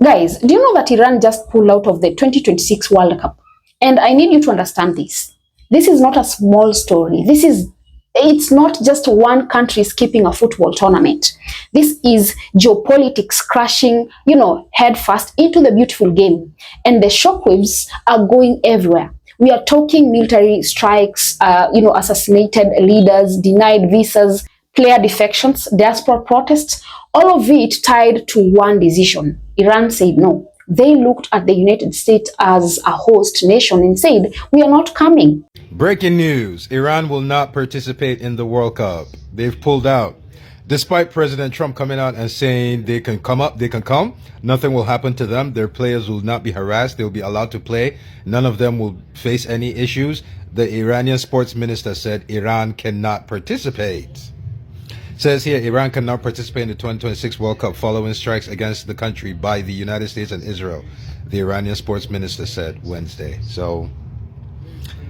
Guys, do you know that Iran just pulled out of the 2026 World Cup? And I need you to understand this. This is not a small story. It's not just one country skipping a football tournament. This is geopolitics crashing, headfirst into the beautiful game. And the shockwaves are going everywhere. We are talking military strikes, assassinated leaders, denied visas, player defections, diaspora protests, all of it tied to one decision. Iran said no. They looked at the United States as a host nation and said, we are not coming. Breaking news. Iran will not participate in the World Cup. They've pulled out. Despite President Trump coming out and saying they can come, nothing will happen to them. Their players will not be harassed. They'll be allowed to play. None of them will face any issues. The Iranian sports minister said Iran cannot participate. Says here, Iran cannot participate in the 2026 World Cup following strikes against the country by the United States and Israel, the Iranian sports minister said Wednesday. So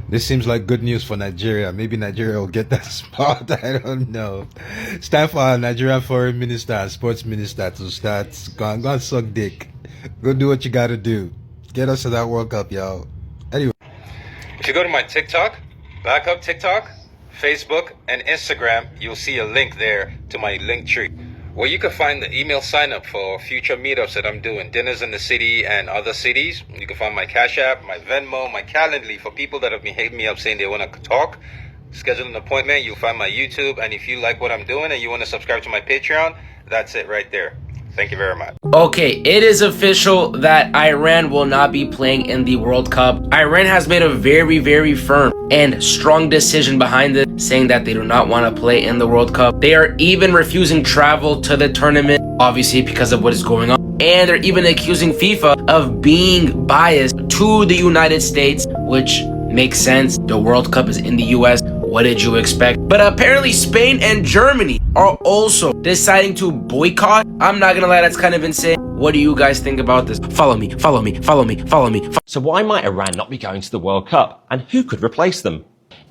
this seems like good news for Nigeria. Maybe Nigeria will get that spot. I don't know. It's time for our Nigerian foreign minister and sports minister to start. Go and suck dick. Go do what you gotta do. Get us to that World Cup, y'all. Anyway. If you go to my TikTok, backup TikTok, Facebook, and Instagram, you'll see a link there to my link tree, where you can find the email sign up for future meetups that I'm doing, dinners in the city and other cities. You can find my Cash App, my Venmo, my Calendly for people that have been hitting me up saying they want to talk, schedule an appointment. You'll find my YouTube, and if you like what I'm doing and you want to subscribe to my Patreon, that's it right there. Thank you very much. Okay, it is official that Iran will not be playing in the World Cup. Iran has made a very, very firm and strong decision behind this, saying that they do not want to play in the World Cup. They are even refusing travel to the tournament, obviously because of what is going on. And they're even accusing FIFA of being biased to the United States, which makes sense. The World Cup is in the US. What did you expect? But apparently Spain and Germany are also deciding to boycott. I'm not gonna lie, that's kind of insane. What do you guys think about this? Follow me. So why might Iran not be going to the World Cup? And who could replace them?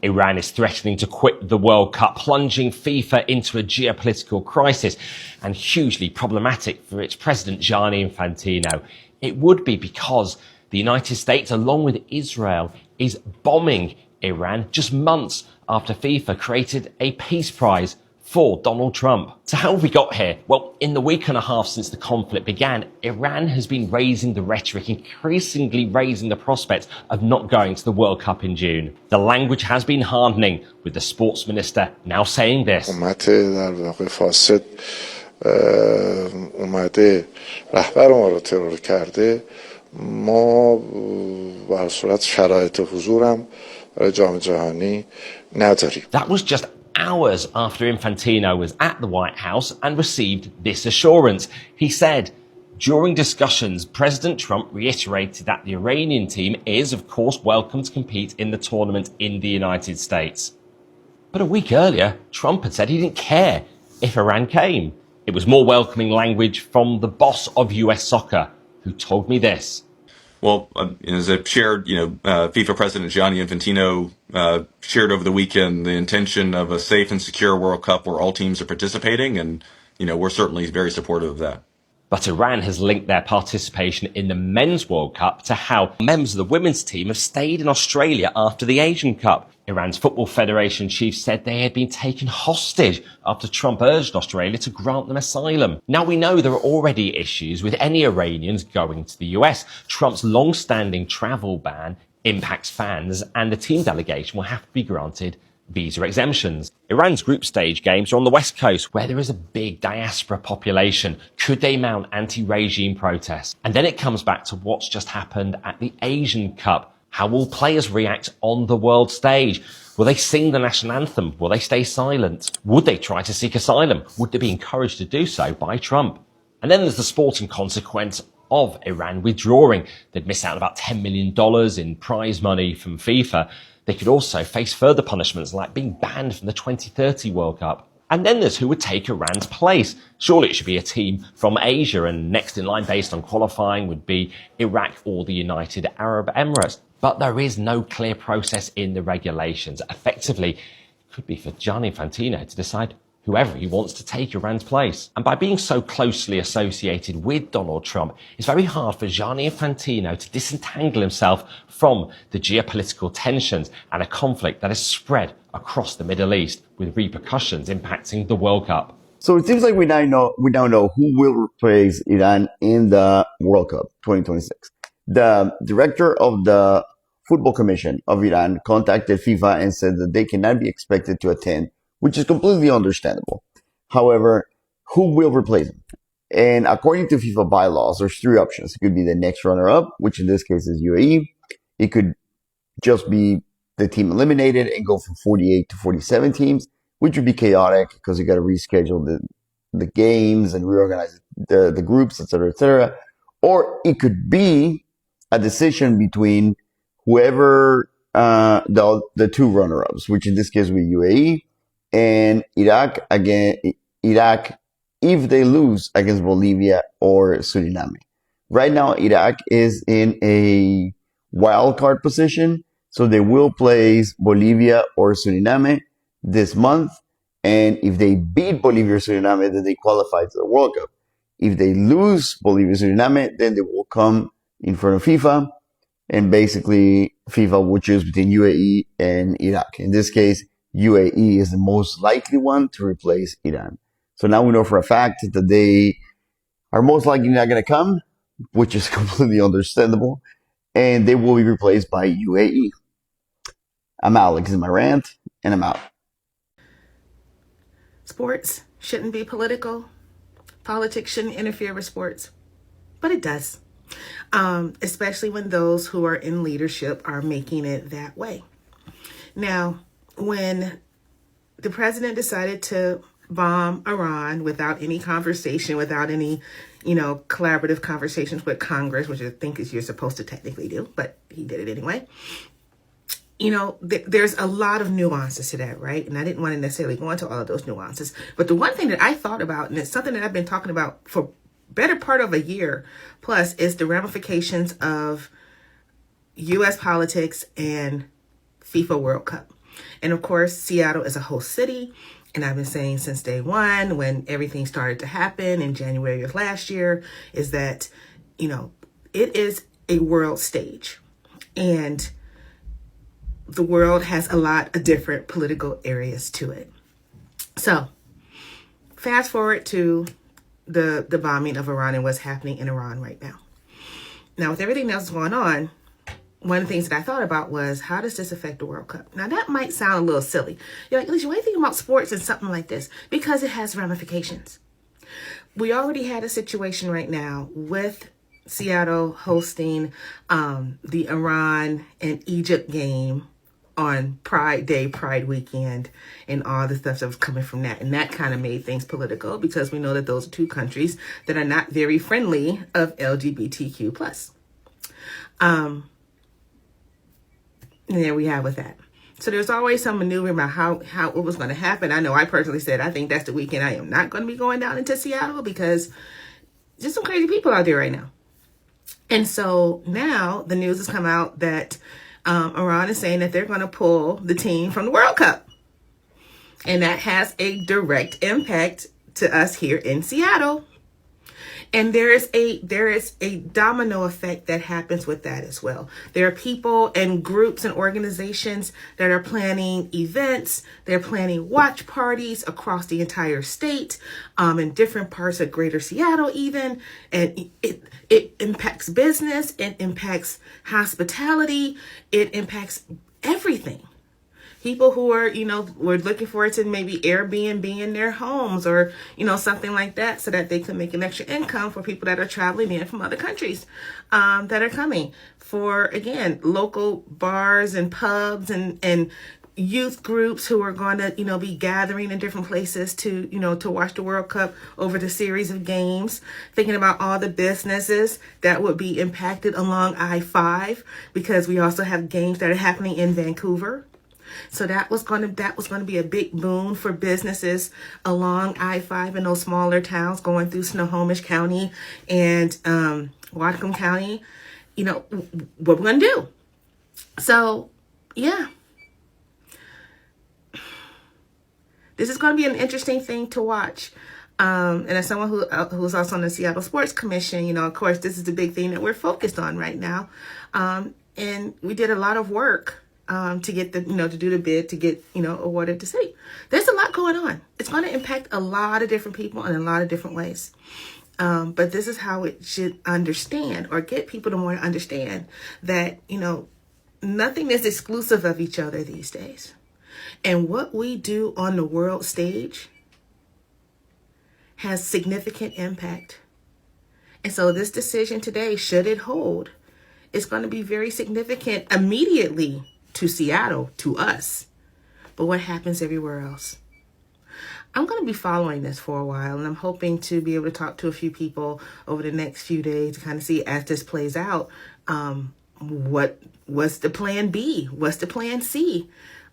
Iran is threatening to quit the World Cup, plunging FIFA into a geopolitical crisis and hugely problematic for its president, Gianni Infantino. It would be because the United States, along with Israel, is bombing Iran just months after FIFA created a peace prize for Donald Trump. So how have we got here? Well, in the week and a half since the conflict began, Iran has been raising the rhetoric, increasingly raising the prospect of not going to the World Cup in June. The language has been hardening, with the sports minister now saying this. ما به هر صورت شرایط حضورم برای جام جهانی نداریم. That was just hours after Infantino was at the White House and received this assurance. He said, during discussions, President Trump reiterated that the Iranian team is, of course, welcome to compete in the tournament in the United States. But a week earlier, Trump had said he didn't care if Iran came. It was more welcoming language from the boss of US soccer, who told me this. Well, as I've shared, FIFA President Gianni Infantino shared over the weekend the intention of a safe and secure World Cup where all teams are participating, and, we're certainly very supportive of that. But Iran has linked their participation in the Men's World Cup to how members of the women's team have stayed in Australia after the Asian Cup. Iran's Football Federation chief said they had been taken hostage after Trump urged Australia to grant them asylum. Now, we know there are already issues with any Iranians going to the US. Trump's long-standing travel ban impacts fans, and the team delegation will have to be granted visa exemptions. Iran's group stage games are on the West Coast, where there is a big diaspora population. Could they mount anti-regime protests? And then it comes back to what's just happened at the Asian Cup. How will players react on the world stage? Will they sing the national anthem? Will they stay silent? Would they try to seek asylum? Would they be encouraged to do so by Trump? And then there's the sporting consequence of Iran withdrawing. They'd miss out about $10 million in prize money from FIFA. They could also face further punishments like being banned from the 2030 World Cup. And then there's who would take Iran's place. Surely it should be a team from Asia, and next in line based on qualifying would be Iraq or the United Arab Emirates. But there is no clear process in the regulations. Effectively, it could be for Gianni Infantino to decide whoever he wants to take Iran's place. And by being so closely associated with Donald Trump, it's very hard for Gianni Infantino to disentangle himself from the geopolitical tensions and a conflict that has spread across the Middle East, with repercussions impacting the World Cup. So it seems like we now know who will replace Iran in the World Cup 2026. The director of the Football Commission of Iran contacted FIFA and said that they cannot be expected to attend, which is completely understandable. However, who will replace him? And according to FIFA bylaws, there's three options. It could be the next runner-up, which in this case is UAE. It could just be the team eliminated and go from 48 to 47 teams, which would be chaotic because you got to reschedule the games and reorganize the groups, etc., etc. Or it could be a decision between whoever the two runner-ups, which in this case would be UAE and Iraq if they lose against Bolivia or Suriname. Right now, Iraq is in a wild card position, so they will place Bolivia or Suriname this month. And if they beat Bolivia or Suriname, then they qualify to the World Cup. If they lose Bolivia or Suriname, then they will come in front of FIFA. And basically, FIFA will choose between UAE and Iraq. In this case, UAE is the most likely one to replace Iran. So now we know for a fact that they are most likely not going to come, which is completely understandable. And they will be replaced by UAE. I'm Alex in my rant, and I'm out. Sports shouldn't be political. Politics shouldn't interfere with sports. But it does. Especially when those who are in leadership are making it that way. Now, when the president decided to bomb Iran without any conversation, without any, collaborative conversations with Congress, which I think is you're supposed to technically do, but he did it anyway. There's a lot of nuances to that, right? And I didn't want to necessarily go into all of those nuances. But the one thing that I thought about, and it's something that I've been talking about for better part of a year plus, is the ramifications of U.S. politics and FIFA World Cup. And of course, Seattle is a host city. And I've been saying since day one, when everything started to happen in January of last year, is that, it is a world stage. And the world has a lot of different political areas to it. So fast forward to the bombing of Iran and what's happening in Iran right now. Now, with everything else going on, one of the things that I thought about was, how does this affect the World Cup? Now, that might sound a little silly. You're like, Alicia, why do you think about sports and something like this? Because it has ramifications. We already had a situation right now with Seattle hosting the Iran and Egypt game on Pride Day, Pride Weekend, and all the stuff that was coming from that. And that kind of made things political because we know that those are two countries that are not very friendly of LGBTQ+. And there we have with that. So there's always some maneuvering about how it was going to happen. I know I personally said, I think that's the weekend I am not going to be going down into Seattle because there's some crazy people out there right now. And so now the news has come out that Iran is saying that they're going to pull the team from the World Cup. And that has a direct impact to us here in Seattle. And there is a domino effect that happens with that as well. There are people and groups and organizations that are planning events. They're planning watch parties across the entire state, in different parts of greater Seattle even. And it impacts business. It impacts hospitality. It impacts everything. People who are, were looking forward to maybe Airbnb in their homes or, something like that so that they can make an extra income for people that are traveling in from other countries that are coming for, again, local bars and pubs and youth groups who are going to, be gathering in different places to, to watch the World Cup over the series of games, thinking about all the businesses that would be impacted along I-5 because we also have games that are happening in Vancouver. So that was going to be a big boon for businesses along I-5 in those smaller towns going through Snohomish County and Whatcom County. What we're going to do. So, yeah. This is going to be an interesting thing to watch. And as someone who's also on the Seattle Sports Commission, of course, this is the big thing that we're focused on right now. And we did a lot of work to get to do the bid to get, awarded to city. There's a lot going on. It's going to impact a lot of different people in a lot of different ways. But this is how it should understand or get people to want to understand that, nothing is exclusive of each other these days. And what we do on the world stage has significant impact. And so this decision today, should it hold, is going to be very significant immediately to Seattle, to us. But what happens everywhere else? I'm going to be following this for a while, and I'm hoping to be able to talk to a few people over the next few days to kind of see, as this plays out, what's the plan B? What's the plan C,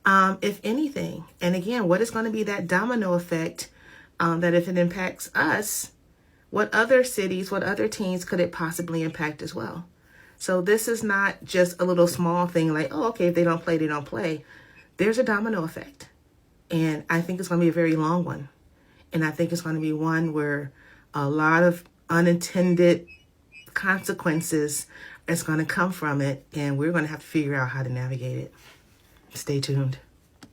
if anything? And again, what is going to be that domino effect that if it impacts us, what other cities, what other teams could it possibly impact as well? So this is not just a little small thing like, oh, okay, if they don't play, they don't play. There's a domino effect. And I think it's going to be a very long one. And I think it's going to be one where a lot of unintended consequences is going to come from it. And we're going to have to figure out how to navigate it. Stay tuned.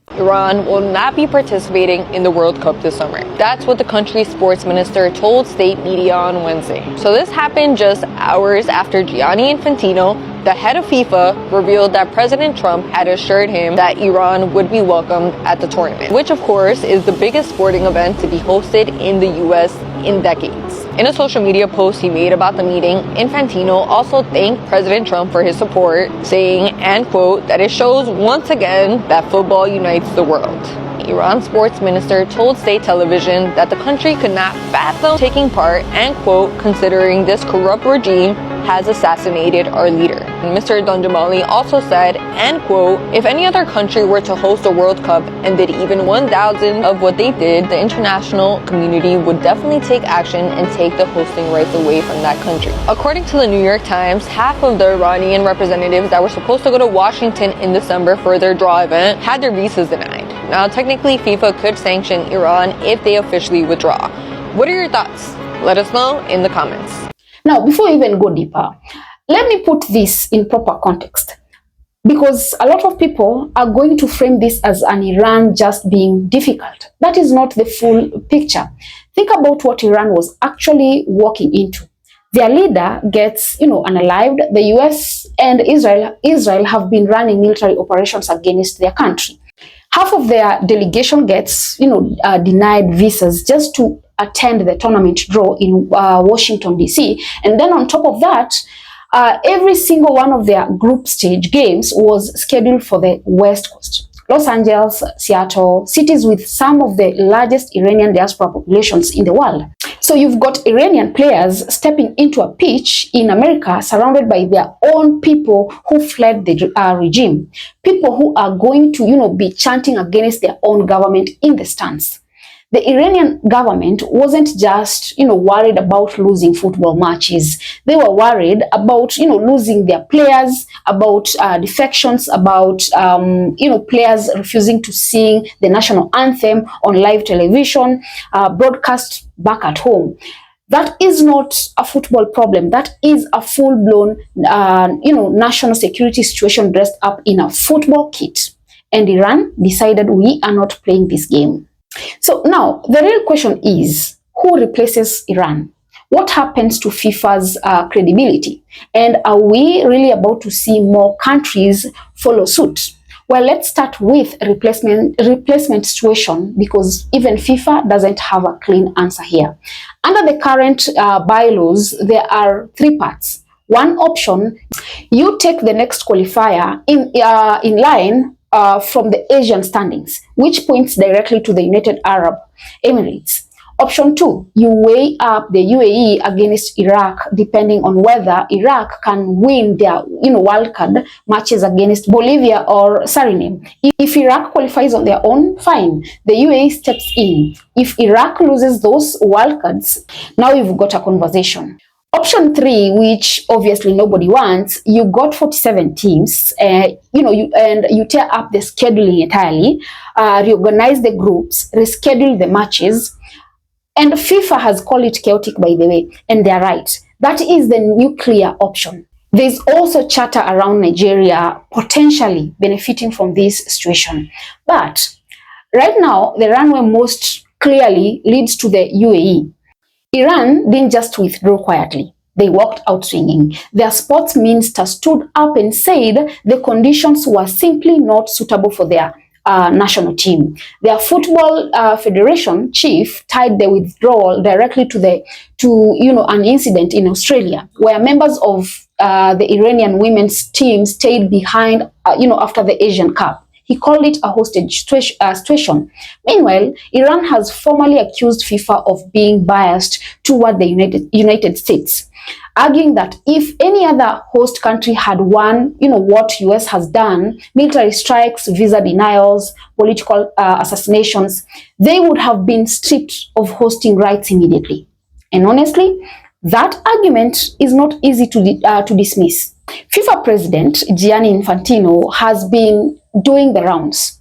Iran will not be participating in the World Cup this summer. That's what the country's sports minister told state media on Wednesday. So this happened just hours after Gianni Infantino, the head of FIFA, revealed that President Trump had assured him that Iran would be welcomed at the tournament, which of course is the biggest sporting event to be hosted in the US in decades. In a social media post he made about the meeting, Infantino also thanked President Trump for his support, saying, and quote, that it shows once again that football unites the world. Iran's sports minister told state television that the country could not fathom taking part and, quote, considering this corrupt regime has assassinated our leader. And Mr. Donjamali also said, and quote, if any other country were to host a World Cup and did even 1,000 of what they did, the international community would definitely take action and take the hosting rights away from that country. According to the New York Times, half of the Iranian representatives that were supposed to go to Washington in December for their draw event had their visas denied. Now, technically, FIFA could sanction Iran if they officially withdraw. What are your thoughts? Let us know in the comments. Now, before we even go deeper, let me put this in proper context, because a lot of people are going to frame this as an Iran just being difficult. That is not the full picture. Think about what Iran was actually walking into. Their leader gets, unalived. The US and Israel have been running military operations against their country. Half of their delegation gets, denied visas just to attend the tournament draw in Washington, D.C. And then on top of that, every single one of their group stage games was scheduled for the West Coast. Los Angeles, Seattle, cities with some of the largest Iranian diaspora populations in the world. So you've got Iranian players stepping into a pitch in America surrounded by their own people who fled the regime. People who are going to, be chanting against their own government in the stands. The Iranian government wasn't just, worried about losing football matches. They were worried about, losing their players, about defections, about, players refusing to sing the national anthem on live television, broadcast back at home. That is not a football problem. That is a full-blown, national security situation dressed up in a football kit. And Iran decided we are not playing this game. So now, the real question is, who replaces Iran? What happens to FIFA's credibility? And are we really about to see more countries follow suit? Well, let's start with replacement situation, because even FIFA doesn't have a clean answer here. Under the current bylaws, there are three parts. One option, you take the next qualifier in line from the Asian standings, which points directly to the United Arab Emirates. Option 2, you weigh up the UAE against Iraq, depending on whether Iraq can win their wildcard matches against Bolivia or Suriname. If Iraq qualifies on their own, fine, the UAE steps in. If Iraq loses those wildcards, now you've got a conversation. Option 3, which obviously nobody wants, you got 47 teams, you tear up the scheduling entirely, reorganize the groups, reschedule the matches, and FIFA has called it chaotic, by the way, and they're right. That is the nuclear option. There's also chatter around Nigeria potentially benefiting from this situation. But right now, the runway most clearly leads to the UAE. Iran didn't just withdraw quietly. They walked out swinging. Their sports minister stood up and said the conditions were simply not suitable for their national team. Their football federation chief tied the withdrawal directly to an incident in Australia where members of the Iranian women's team stayed behind after the Asian Cup. He called it a hostage situation. Meanwhile, Iran has formally accused FIFA of being biased toward the United States, arguing that if any other host country had won, what US has done, military strikes, visa denials, political assassinations, they would have been stripped of hosting rights immediately. And honestly, that argument is not easy to dismiss. FIFA President Gianni Infantino has been doing the rounds,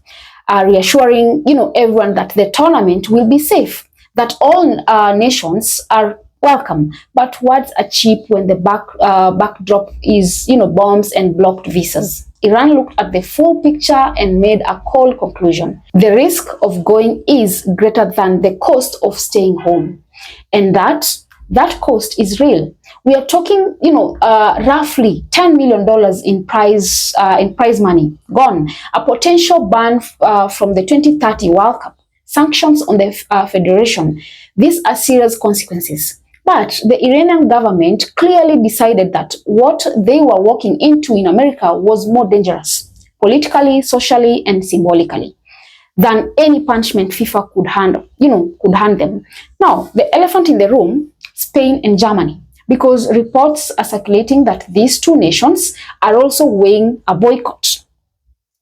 reassuring everyone that the tournament will be safe, that all nations are welcome. But words are cheap when the backdrop is bombs and blocked visas. Iran looked at the full picture and made a cold conclusion. The risk of going is greater than the cost of staying home, and that cost is real. We are talking, roughly $10 million in prize money gone, a potential ban from the 2030 World Cup, sanctions on the federation. These are serious consequences. But the Iranian government clearly decided that what they were walking into in America was more dangerous, politically, socially, and symbolically, than any punishment FIFA could hand them. Now, the elephant in the room, Spain and Germany, because reports are circulating that these two nations are also weighing a boycott.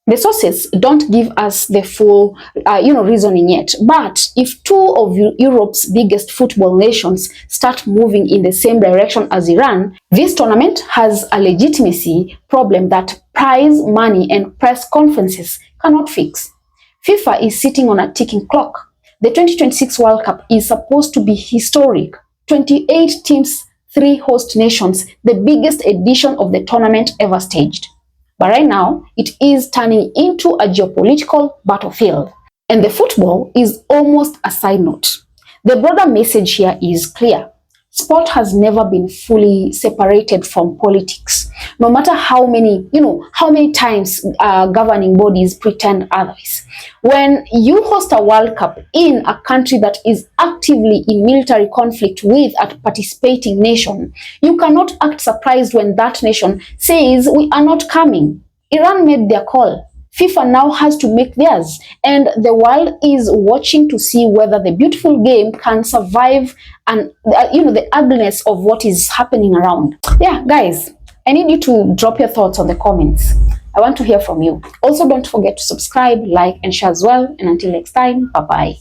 The sources don't give us the full, reasoning yet. But if two of Europe's biggest football nations start moving in the same direction as Iran, this tournament has a legitimacy problem that prize money and press conferences cannot fix. FIFA is sitting on a ticking clock. The 2026 World Cup is supposed to be historic. 28 teams, 3 host nations, the biggest edition of the tournament ever staged. But right now, it is turning into a geopolitical battlefield. And the football is almost a side note. The broader message here is clear. Sport has never been fully separated from politics, no matter how many times governing bodies pretend otherwise. When you host a World Cup in a country that is actively in military conflict with a participating nation, you cannot act surprised when that nation says, "We are not coming." Iran made their call. FIFA now has to make theirs, and the world is watching to see whether the beautiful game can survive and the ugliness of what is happening around. Yeah, guys, I need you to drop your thoughts on the comments. I want to hear from you. Also, don't forget to subscribe, like, and share as well. And until next time, bye-bye.